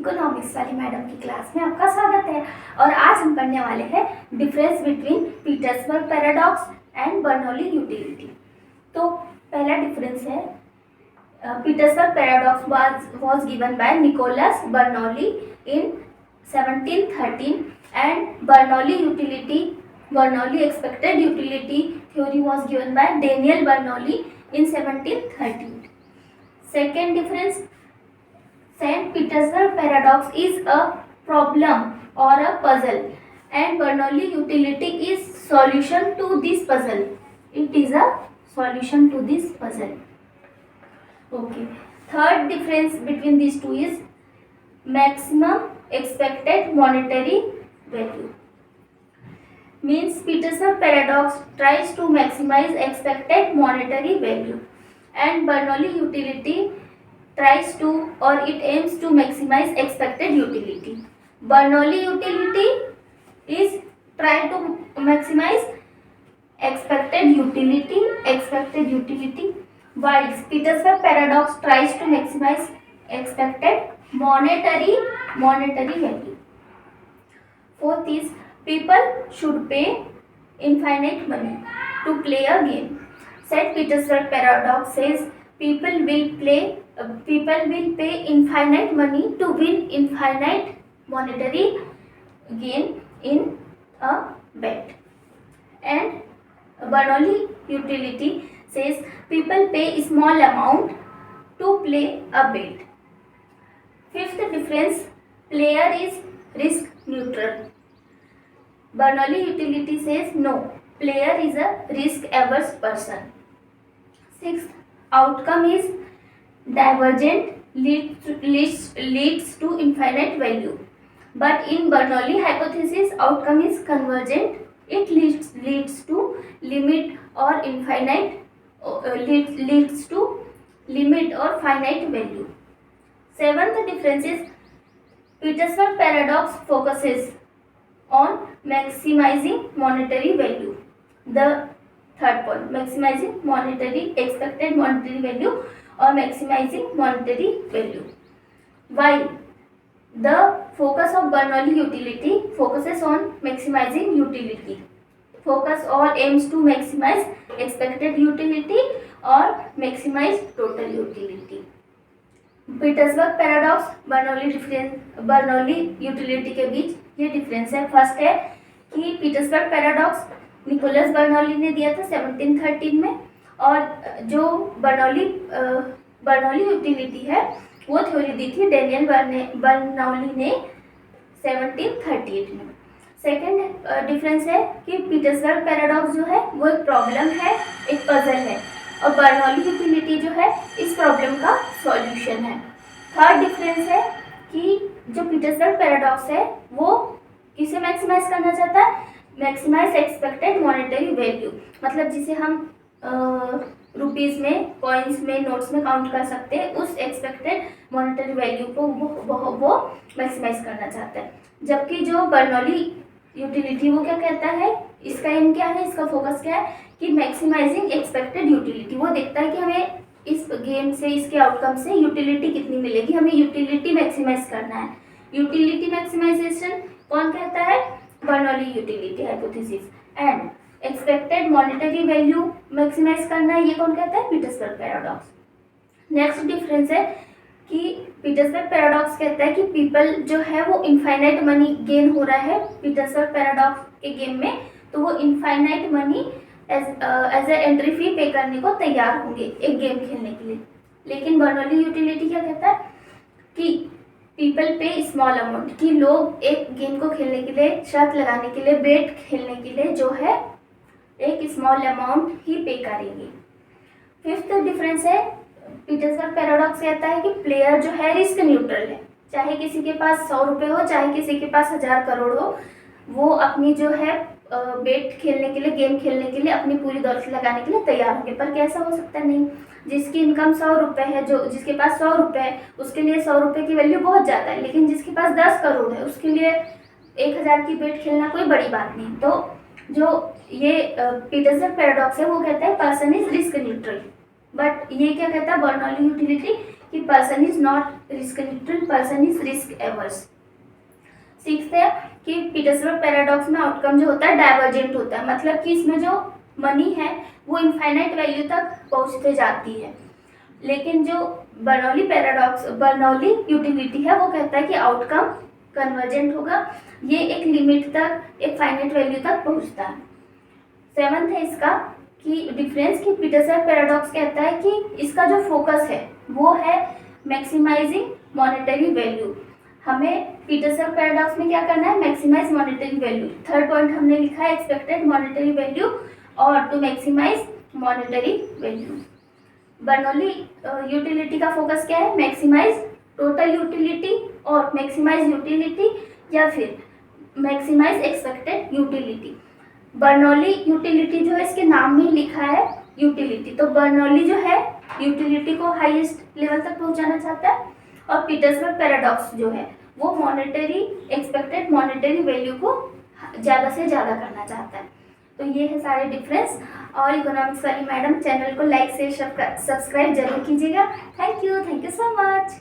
Economics वाली madam की class में आपका स्वागत है। और आज हम पढ़ने वाले हैं difference between Petersburg paradox and Bernoulli utility. तो पहला डिफरेंस है, Petersburg paradox was given by Nicholas Bernoulli in 1713 and Bernoulli expected utility theory was given by Daniel Bernoulli in 1713. Second difference, Saint Petersburg paradox is a problem or a puzzle and Bernoulli utility is solution to this puzzle. It is a solution to this puzzle. Okay. Third difference between these two is maximum expected monetary value. Means Petersburg paradox tries to maximize expected monetary value and Bernoulli utility tries to or it aims to maximize expected utility. Bernoulli utility is try to maximize expected utility while Petersburg paradox tries to maximize expected monetary value. Fourth is people should pay infinite money to play a game. Saint Petersburg paradox says people will pay infinite money to win infinite monetary gain in a bet. And Bernoulli utility says people pay small amount to play a bet. Fifth difference, player is risk neutral. Bernoulli utility says no, player is a risk averse person. Sixth, outcome is divergent, leads to infinite value. But in Bernoulli hypothesis, outcome is convergent. It leads to limit or infinite, leads to limit or finite value. Seventh difference is Petersburg paradox focuses on maximizing monetary value. The third point, maximizing expected monetary value or maximizing monetary value. While the focus of Bernoulli utility focuses on maximizing utility. Focus or aims to maximize expected utility or maximize total utility. Petersburg paradox Bernoulli utility के बीच ये difference है। First है कि Petersburg paradox Nicholas Bernoulli ने दिया था 1713 में और जो बर्नौली यूटिलिटी है वो थ्योरी दी थी डेनियल बर्नौली ने 1738 में। सेकेंड डिफरेंस है कि पीटर्सबर्ग पैराडॉक्स जो है वो एक प्रॉब्लम है, एक पजल है और बर्नौली यूटिलिटी जो है इस प्रॉब्लम का सॉल्यूशन है। थर्ड डिफरेंस है कि जो पीटर्सबर्ग पैराडॉक्स है वो किसे मैक्सिमाइज करना चाहता है, मैक्सिमाइज एक्सपेक्टेड मॉनेटरी वैल्यू, मतलब जिसे हम रुपीस में, कॉइन्स में, नोट्स में काउंट कर सकते हैं, उस एक्सपेक्टेड मॉनेटरी वैल्यू को वो मैक्सिमाइज करना चाहता है। जबकि जो बर्नौली यूटिलिटी वो क्या कहता है, इसका एम क्या है, इसका फोकस क्या है कि मैक्सिमाइजिंग एक्सपेक्टेड यूटिलिटी। वो देखता है कि हमें इस गेम से, इसके आउटकम से यूटिलिटी कितनी मिलेगी, हमें यूटिलिटी मैक्सिमाइज करना है। यूटिलिटी मैक्सिमाइजेशन कौन कहता है, Bernoulli utility hypothesis. And expected monetary value maximise करना है, ये कौन कहता है, पीटर्सबर्ग पैराडॉक्स। नेक्स्ट डिफरेंस है कि पीटर्सबर्ग पैराडॉक्स कहता है कि पीपल जो है वो इनफाइनाइट मनी गेन हो रहा है पीटर्सबर्ग पैराडॉक्स के गेम में, तो वो infinite money as a entry fee pay करने को तैयार होंगे एक गेम खेलने के लिए। लेकिन बर्नौली यूटिलिटी क्या कहता है कि पीपल पे स्मॉल अमाउंट, कि लोग एक गेम को खेलने के लिए, शर्त लगाने के लिए, बेट खेलने के लिए जो है एक स्मॉल अमाउंट ही पे करेंगे। फिफ्थ डिफरेंस है, पीटर्सबर्ग पैराडॉक्स कहता है कि प्लेयर जो है रिस्क न्यूट्रल है, चाहे किसी के पास 100 रुपये हो, चाहे किसी के पास 1000 करोड़ हो, वो अपनी जो है बेट खेलने के लिए, गेम खेलने के लिए अपनी पूरी दौलत लगाने के लिए तैयार होंगे। पर कैसा हो सकता है, नहीं, जिसकी इनकम 100 रुपये है, जो जिसके पास 100 रुपये है उसके लिए 100 रुपये की वैल्यू बहुत ज़्यादा है, लेकिन जिसके पास 10 करोड़ है उसके लिए 1000 की बेट खेलना कोई बड़ी बात नहीं। तो जो ये पीटर्सबर्ग पैराडॉक्स है वो कहता है person is risk neutral, but ये क्या कहता है बर्नौली यूटिलिटी कि person is not risk neutral, person is risk averse. Sixth है कि पीटर्सबर्ग पैराडॉक्स में आउटकम जो होता है डाइवर्जेंट होता है, मतलब कि इसमें जो मनी है वो इनफाइनाइट वैल्यू तक पहुंचते जाती है, लेकिन जो बर्नौली यूटिलिटी है वो कहता है कि आउटकम कन्वर्जेंट होगा, ये एक लिमिट तक, एक फाइनाइट वैल्यू तक पहुंचता है। सेवंथ है इसका कि डिफरेंस कि पीटर्सबर्ग पैराडॉक्स कहता है कि इसका जो फोकस है वो है मैक्सिमाइजिंग मॉनेटरी वैल्यू। हमें पीटर्सबर्ग पैराडॉक्स में क्या करना है, maximise monetary value. Third point हमने लिखा है एक्सपेक्टेड मॉनेटरी वैल्यू और to maximise monetary value. Bernoulli utility का फोकस क्या है, मैक्सिमाइज टोटल यूटिलिटी और मैक्सिमाइज यूटिलिटी या फिर maximise expected utility. Bernoulli utility जो है इसके नाम में ही लिखा है यूटिलिटी, तो बर्नौली जो है यूटिलिटी को हाईएस्ट लेवल तक पहुंचाना चाहता है और पीटर्सबर्ग पैराडॉक्स जो है वो मॉनेटरी एक्सपेक्टेड मॉनेटरी वैल्यू को ज़्यादा से ज़्यादा करना चाहता है। तो ये है सारे डिफरेंस। और इकोनॉमिक्स वाली मैडम चैनल को लाइक से सब्सक्राइब जरूर कीजिएगा। Thank you so much.